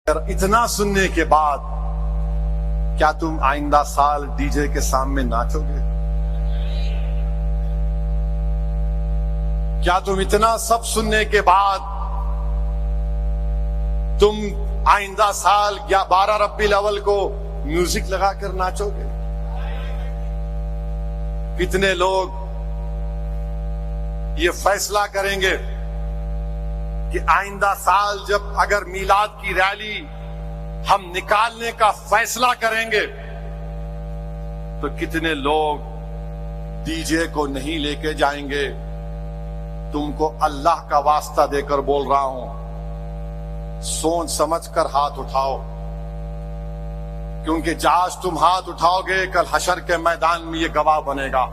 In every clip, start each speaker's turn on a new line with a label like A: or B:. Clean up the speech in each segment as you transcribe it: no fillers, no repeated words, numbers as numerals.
A: اتنا سننے کے بعد کیا تم آئندہ سال ڈی جے کے سامنے ناچو گے؟ کیا تم اتنا سب سننے کے بعد تم آئندہ سال یا 12 ربیع الاول کو میوزک لگا کر ناچو گے؟ کتنے لوگ یہ فیصلہ کریں گے کہ آئندہ سال جب اگر میلاد کی ریلی ہم نکالنے کا فیصلہ کریں گے تو کتنے لوگ ڈی جے کو نہیں لے کے جائیں گے؟ تم کو اللہ کا واسطہ دے کر بول رہا ہوں، سوچ سمجھ کر ہاتھ اٹھاؤ، کیونکہ آج تم ہاتھ اٹھاؤ گے کل حشر کے میدان میں یہ گواہ بنے گا۔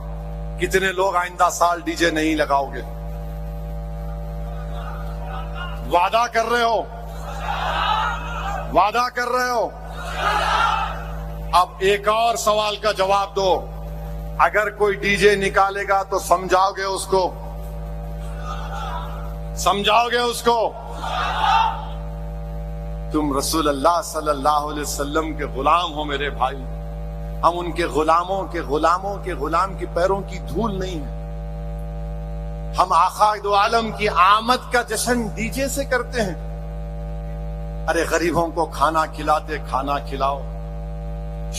A: کتنے لوگ آئندہ سال ڈی جے نہیں لگاؤ گے؟ وعدہ کر رہے ہو؟ وعدہ کر رہے ہو؟ اب ایک اور سوال کا جواب دو، اگر کوئی ڈی جے نکالے گا تو سمجھاؤ گے اس کو؟ سمجھاؤ گے اس کو؟ تم رسول اللہ صلی اللہ علیہ وسلم کے غلام ہو میرے بھائی، ہم ان کے غلاموں کے غلام کی پیروں کی دھول نہیں ہیں۔ ہم آقا دو عالم کی آمد کا جشن ڈی جے سے کرتے ہیں۔ ارے غریبوں کو کھانا کھلاتے، کھانا کھلاؤ،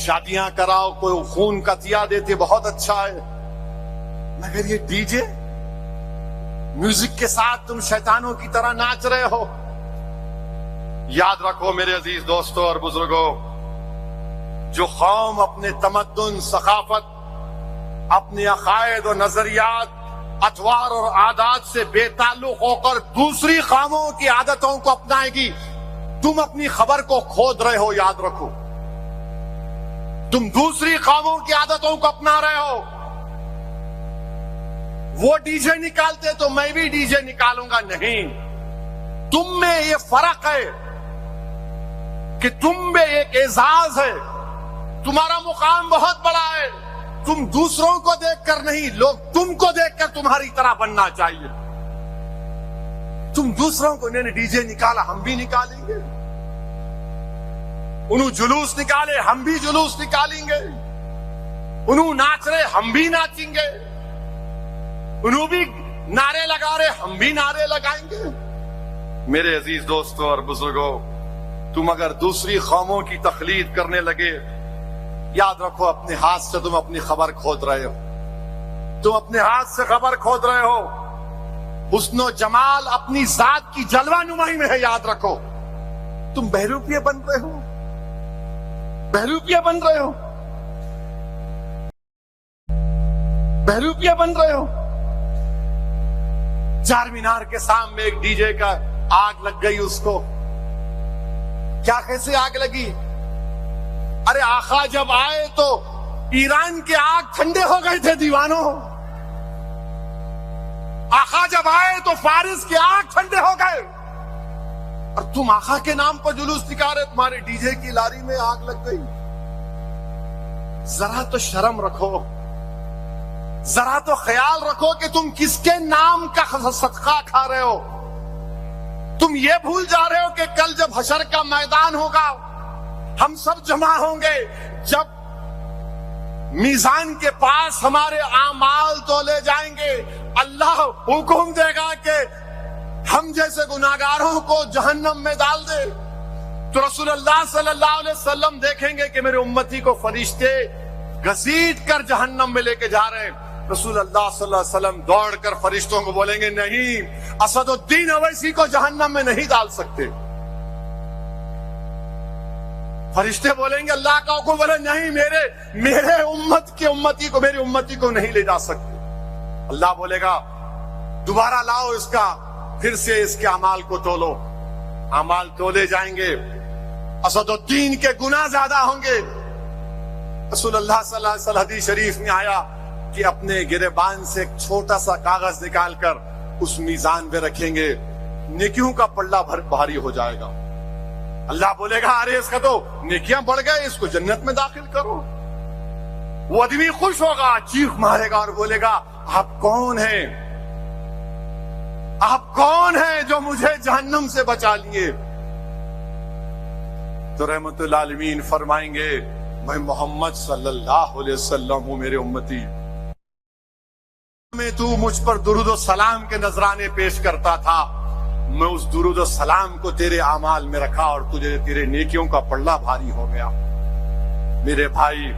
A: شادیاں کراؤ، کوئی خون کا عطیہ دیتے، بہت اچھا ہے، مگر یہ ڈی جے میوزک کے ساتھ تم شیطانوں کی طرح ناچ رہے ہو۔ یاد رکھو میرے عزیز دوستوں اور بزرگوں، جو قوم اپنے تمدن، ثقافت، اپنے عقائد و نظریات، اطوار اور عادات سے بے تعلق ہو کر دوسری قوموں کی عادتوں کو اپنائے گی، تم اپنی خبر کو کھود رہے ہو۔ یاد رکھو، تم دوسری قوموں کی عادتوں کو اپنا رہے ہو۔ وہ ڈی جے نکالتے تو میں بھی ڈی جے نکالوں گا؟ نہیں، تم میں یہ فرق ہے کہ تم میں ایک اعزاز ہے، تمہارا مقام بہت بڑا ہے، تم دوسروں کو دیکھ کر نہیں، لوگ تم کو دیکھ کر تمہاری طرح بننا چاہیے۔ تم دوسروں کو، انہوں نے ڈی جے نکالا ہم بھی نکالیں گے، انہوں جلوس نکالے ہم بھی جلوس نکالیں گے، انہوں ناچ رہے ہم بھی ناچیں گے، انہوں بھی نعرے لگا رہے ہم بھی نعرے لگائیں گے۔ میرے عزیز دوستوں اور بزرگوں، تم اگر دوسری قوموں کی تقلید کرنے لگے، یاد رکھو اپنے ہاتھ سے تم اپنی خبر کھود رہے ہو، تم اپنے ہاتھ سے خبر کھود رہے ہو۔ حسن و جمال اپنی ذات کی جلوہ نمائی میں ہے، یاد رکھو۔ تم بہروپیے بن رہے ہو، بہروپیے بن رہے ہو، بہروپیے بن رہے ہو۔ چار مینار کے سامنے ایک ڈی جے کا آگ لگ گئی، اس کو کیا کیسے آگ لگی؟ ارے آقا جب آئے تو ایران کے آگ ٹھنڈے ہو گئے تھے دیوانوں، آقا جب آئے تو فارس کے آگ ٹھنڈے ہو گئے، اور تم آقا کے نام پر جلوس نکالے، تمہارے ڈی جے کی لاری میں آگ لگ گئی۔ ذرا تو شرم رکھو، ذرا تو خیال رکھو کہ تم کس کے نام کا صدقہ کھا رہے ہو۔ تم یہ بھول جا رہے ہو کہ کل جب حشر کا میدان ہوگا، ہم سب جمع ہوں گے، جب میزان کے پاس ہمارے اعمال تولے جائیں گے، اللہ حکم دے گا کہ ہم جیسے گناہگاروں کو جہنم میں ڈال دے، تو رسول اللہ صلی اللہ علیہ وسلم دیکھیں گے کہ میرے امتی کو فرشتے گھسیٹ کر جہنم میں لے کے جا رہے ہیں۔ رسول اللہ صلی اللہ علیہ وسلم دوڑ کر فرشتوں کو بولیں گے، نہیں، اسد الدین اویسی کو جہنم میں نہیں ڈال سکتے۔ فرشتے بولیں گے، اللہ کا حکم، بولے نہیں، میرے امتی کو نہیں لے جا سکتے۔ اللہ بولے گا دوبارہ لاؤ اس کا، پھر سے اس کے اعمال کو تولو، اعمال تولے جائیں گے، اسد الدین کے گناہ زیادہ ہوں گے۔ رسول اللہ صلی اللہ علیہ وسلم حدیث شریف میں آیا کہ اپنے گریبان سے ایک چھوٹا سا کاغذ نکال کر اس میزان پہ رکھیں گے، نیکیوں کا پلڑا بھاری ہو جائے گا۔ اللہ بولے گا، ارے اس کا تو نیکیاں بڑھ گئے، اس کو جنت میں داخل کرو۔ وہ آدمی خوش ہوگا، چیخ مارے گا اور بولے گا، آپ کون ہیں؟ آپ کون ہیں جو مجھے جہنم سے بچا لیے؟ تو رحمت العالمین فرمائیں گے میں محمد صلی اللہ علیہ وسلم ہوں میرے امتی، میں تو مجھ پر درود و سلام کے نذرانے پیش کرتا تھا، میں اس درود و سلام کو تیرے اعمال میں رکھا اور تجھے تیرے نیکیوں کا پلڑا بھاری ہو گیا۔ میرے بھائی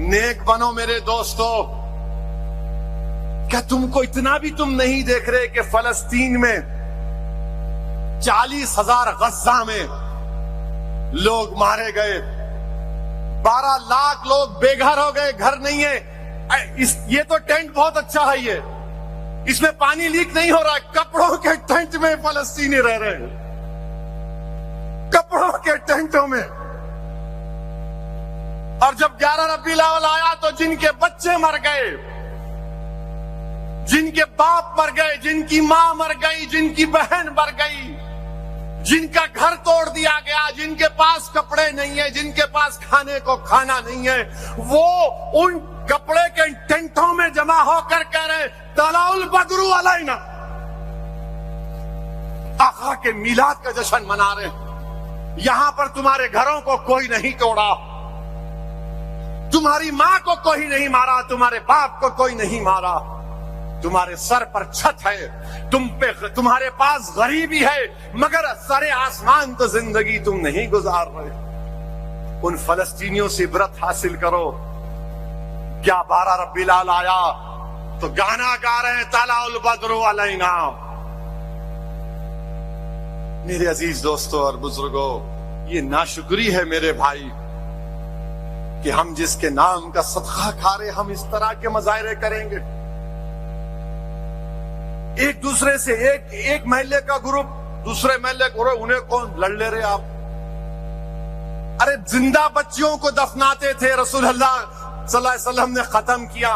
A: نیک بنو میرے دوستو۔ کیا تم کو اتنا بھی تم نہیں دیکھ رہے کہ فلسطین میں 40,000 غزہ میں لوگ مارے گئے، 12 لاکھ لوگ بے گھر ہو گئے، گھر نہیں ہے۔ یہ تو ٹینٹ بہت اچھا ہے، یہ اس میں پانی لیک نہیں ہو رہا ہے، کپڑوں کے ٹینٹ میں فلسطینی رہ رہے ہیں، کپڑوں کے ٹینٹوں میں۔ اور جب 11 ربیع الاول آیا تو جن کے بچے مر گئے، جن کے باپ مر گئے، جن کی ماں مر گئی، جن کی بہن مر گئی، جن کا گھر توڑ دیا گیا، جن کے پاس کپڑے نہیں ہیں، جن کے پاس کھانے کو کھانا نہیں ہے، وہ ان کپڑے کے ٹینٹوں میں جمع ہو کر کہہ رہے طلع البدر علینا، آقا کے میلاد کا جشن منا رہے ہیں۔ یہاں پر تمہارے گھروں کو کوئی نہیں توڑا، تمہاری ماں کو کوئی نہیں مارا، تمہارے باپ کو کوئی نہیں مارا، تمہارے سر پر چھت ہے، تمہارے پاس غریبی ہے، مگر سر آسمان تو زندگی تم نہیں گزار رہے۔ ان فلسطینیوں سے عبرت حاصل کرو۔ کیا 12 ربیع الاول آیا تو گانا گا رہے ہیں طلع البدر علینا۔ میرے عزیز دوستوں اور بزرگوں، یہ ناشکری ہے میرے بھائی کہ ہم جس کے نام کا صدقہ کھا رہے ہم اس طرح کے مظاہرے کریں گے۔ ایک دوسرے سے ایک محلے کا گروپ دوسرے محلے کو، انہیں کون لڑ لے رہے آپ؟ ارے زندہ بچیوں کو دفناتے تھے، رسول اللہ صلی اللہ علیہ وسلم نے ختم کیا۔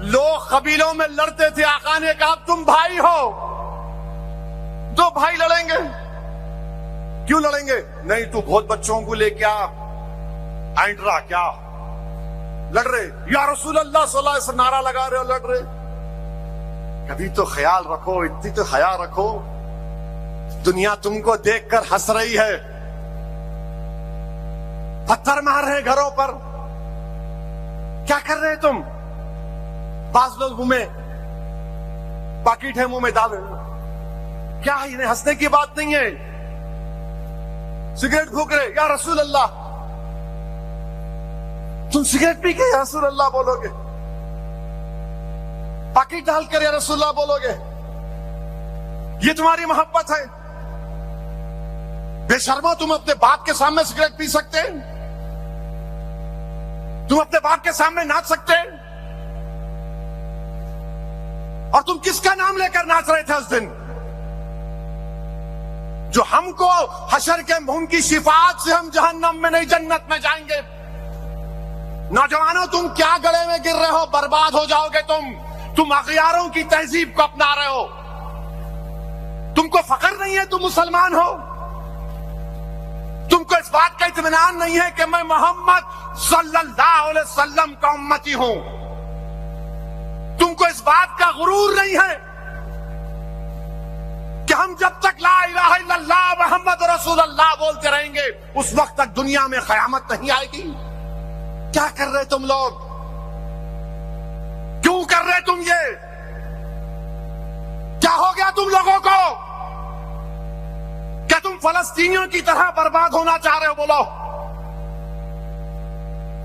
A: لوگ قبیلوں میں لڑتے تھے، آقا نے کہا تم بھائی ہو، دو بھائی لڑیں گے، کیوں لڑیں گے؟ نہیں تو بہت بچوں کو لے کے آئنڈرا کیا لڑ رہے؟ یا رسول اللہ صلی اللہ علیہ وسلم نعرہ لگا رہے ہو لڑ رہے؟ کبھی تو خیال رکھو، اتنی تو حیا رکھو۔ دنیا تم کو دیکھ کر ہنس رہی ہے، پتھر مار رہے گھروں پر، کیا کر رہے تم؟ بعض لوگ منہ میں پاکٹ ہے، منہ میں ڈال رہے، کیا انہیں ہنسنے کی بات نہیں ہے؟ سگریٹ پھونک رہے، یا رسول اللہ، تم سگریٹ پی کے یا رسول اللہ بولو گے؟ پاکٹ ڈال کر یا رسول اللہ بولو گے؟ یہ تمہاری محبت ہے؟ بے شرمو، تم اپنے باپ کے سامنے سگریٹ پی سکتے؟ تم اپنے باپ کے سامنے ناچ سکتے؟ اور تم کس کا نام لے کر ناچ رہے تھے اس دن؟ جو ہم کو حشر کے ان کی شفاعت سے ہم جہنم میں نہیں جنت میں جائیں گے۔ نوجوانوں تم کیا گڑے میں گر رہے ہو؟ برباد ہو جاؤ گے تم اغیاروں کی تہذیب کو اپنا رہے ہو۔ تم کو فخر نہیں ہے تم مسلمان ہو؟ تم کو اس بات کا اطمینان نہیں ہے کہ میں محمد صلی اللہ علیہ وسلم کا امتی ہوں؟ تم کو اس بات کا غرور نہیں ہے کہ ہم جب تک لا الہ الا اللہ محمد رسول اللہ بولتے رہیں گے اس وقت تک دنیا میں قیامت نہیں آئے گی؟ کیا کر رہے تم لوگ؟ کیوں کر رہے تم یہ؟ کیا ہو گیا تم لوگوں کو؟ کیا تم فلسطینیوں کی طرح برباد ہونا چاہ رہے ہو؟ بولو،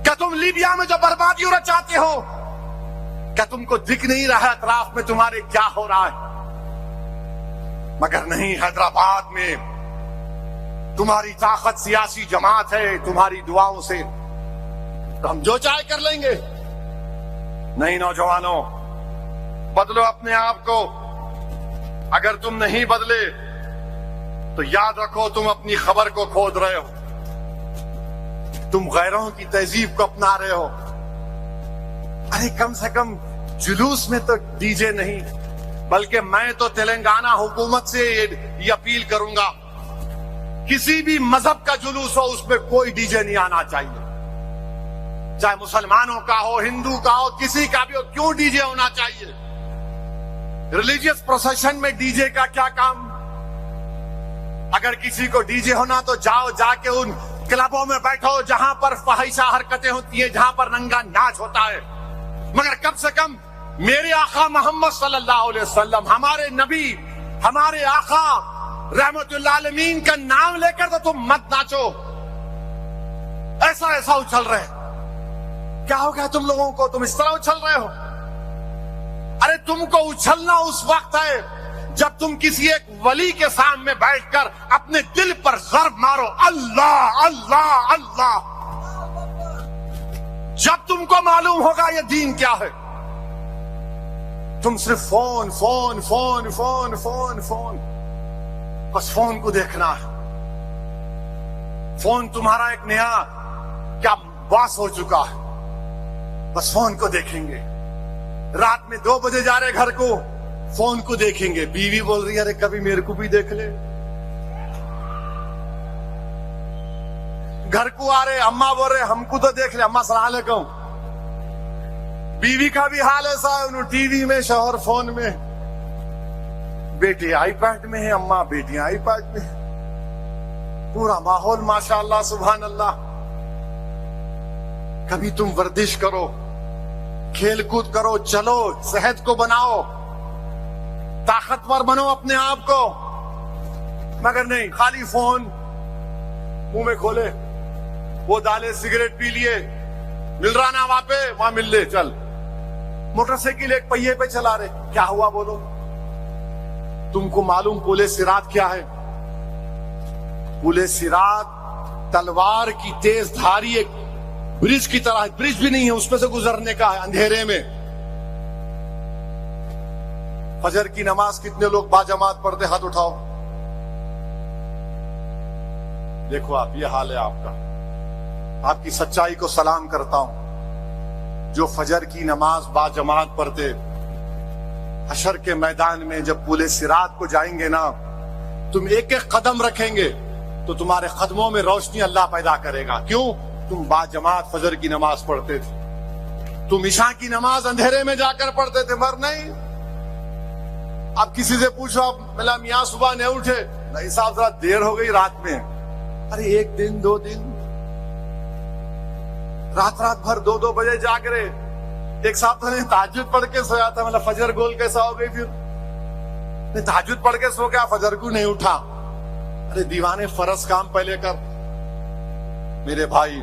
A: کیا تم لیبیا میں جو بربادی رچاتے ہو، کیا تم کو دکھ نہیں رہا اطراف میں تمہارے کیا ہو رہا ہے؟ مگر نہیں، حیدرآباد میں تمہاری طاقت سیاسی جماعت ہے، تمہاری دعاؤں سے تو ہم جو چاہے کر لیں گے۔ نہیں نوجوانوں، بدلو اپنے آپ کو۔ اگر تم نہیں بدلے تو یاد رکھو تم اپنی خبر کو کھود رہے ہو، تم غیروں کی تہذیب کو اپنا رہے ہو۔ ارے کم سے کم جلوس میں تو ڈی جے نہیں، بلکہ میں تو تلنگانہ حکومت سے یہ اپیل کروں گا، کسی بھی مذہب کا جلوس ہو اس میں کوئی ڈی جے نہیں آنا چاہیے، چاہے مسلمانوں کا ہو، ہندو کا ہو، کسی کا بھی ہو، کیوں ڈی جے ہونا چاہیے؟ ریلیجیس پروسیشن میں ڈی جے کا کیا کام؟ اگر کسی کو ڈی جے ہونا تو جاؤ، جا کے ان کلبوں میں بیٹھو جہاں پر فحشہ حرکتیں ہوتی ہیں، جہاں پر ننگا ناچ ہوتا ہے، مگر کم سے کم میرے آقا محمد صلی اللہ علیہ وسلم، ہمارے نبی، ہمارے آقا رحمت اللہ عالمین کا نام لے کر تو تم مت ناچو، ایسا اچھل رہے۔ کیا ہو گیا تم لوگوں کو؟ تم اس طرح اچھل رہے ہو؟ ارے تم کو اچھلنا اس وقت ہے جب تم کسی ایک ولی کے سامنے بیٹھ کر اپنے دل پر ضرب مارو، اللہ اللہ اللہ، جب تم کو معلوم ہوگا یہ دین کیا ہے۔ تم صرف phone phone phone phone phone phone, بس فون کو دیکھنا ہے۔ فون تمہارا ایک نیا کیا باس ہو چکا ہے، بس فون کو دیکھیں گے۔ رات میں 2 بجے جا رہے گھر کو، فون کو دیکھیں گے۔ بیوی بول رہی ہے ارے کبھی میرے کو بھی دیکھ لے۔ گھر کو آ رہے، اماں بول رہے ہم کو تو دیکھ لے، اماں السلام علیکم۔ بیوی کا بھی حال ایسا ہے، انہوں ٹی وی میں، شوہر فون میں، بیٹے آئی پیڈ میں ہے، اماں بیٹیاں آئی پیڈ میں، پورا ماحول ماشاءاللہ سبحان اللہ۔ کبھی تم ورزش کرو، کھیل کود کرو، چلو، صحت کو بناؤ، طاقتور بنو اپنے آپ کو، مگر نہیں، خالی فون منہ میں کھولے، وہ ڈالے، سگریٹ پی لیے، مل رہا نا وہاں پہ، وہاں مل لے، چل، موٹر سائیکل ایک پہیے پہ چلا رہے، کیا ہوا بولو؟ تم کو معلوم پولے صراط کیا ہے؟ پولے صراط تلوار کی تیز دھاری ایک برج کی طرح، برج بھی نہیں ہے، اس پہ سے گزرنے کا ہے اندھیرے میں۔ فجر کی نماز کتنے لوگ باجماعت پڑھتے؟ ہاتھ اٹھاؤ۔ دیکھو آپ، یہ حال ہے آپ کا۔ آپ کی سچائی کو سلام کرتا ہوں۔ جو فجر کی نماز باجماعت پڑھتے، حشر کے میدان میں جب پولے صراط کو جائیں گے نا، تم ایک ایک قدم رکھیں گے تو تمہارے قدموں میں روشنی اللہ پیدا کرے گا۔ کیوں؟ تم باجماعت فجر کی نماز پڑھتے تھے، تم عشاء کی نماز اندھیرے میں جا کر پڑھتے تھے، مر نہیں۔ اب کسی سے پوچھو، اب ملا میاں صبح نہیں اٹھے؟ نہیں صاحب ذرا دیر ہو گئی رات میں۔ ارے 1 دن 2 دن، رات بھر 2 بجے جاگ رہے۔ ایک صاحب نے تہجد پڑھ کے سویا تھا، مطلب فجر گول کیسا ہو گئی؟ پھر تہجد پڑھ کے سو گیا، فجر کو نہیں اٹھا۔ ارے دیوانے، فرض کام پہلے کر۔ میرے بھائی،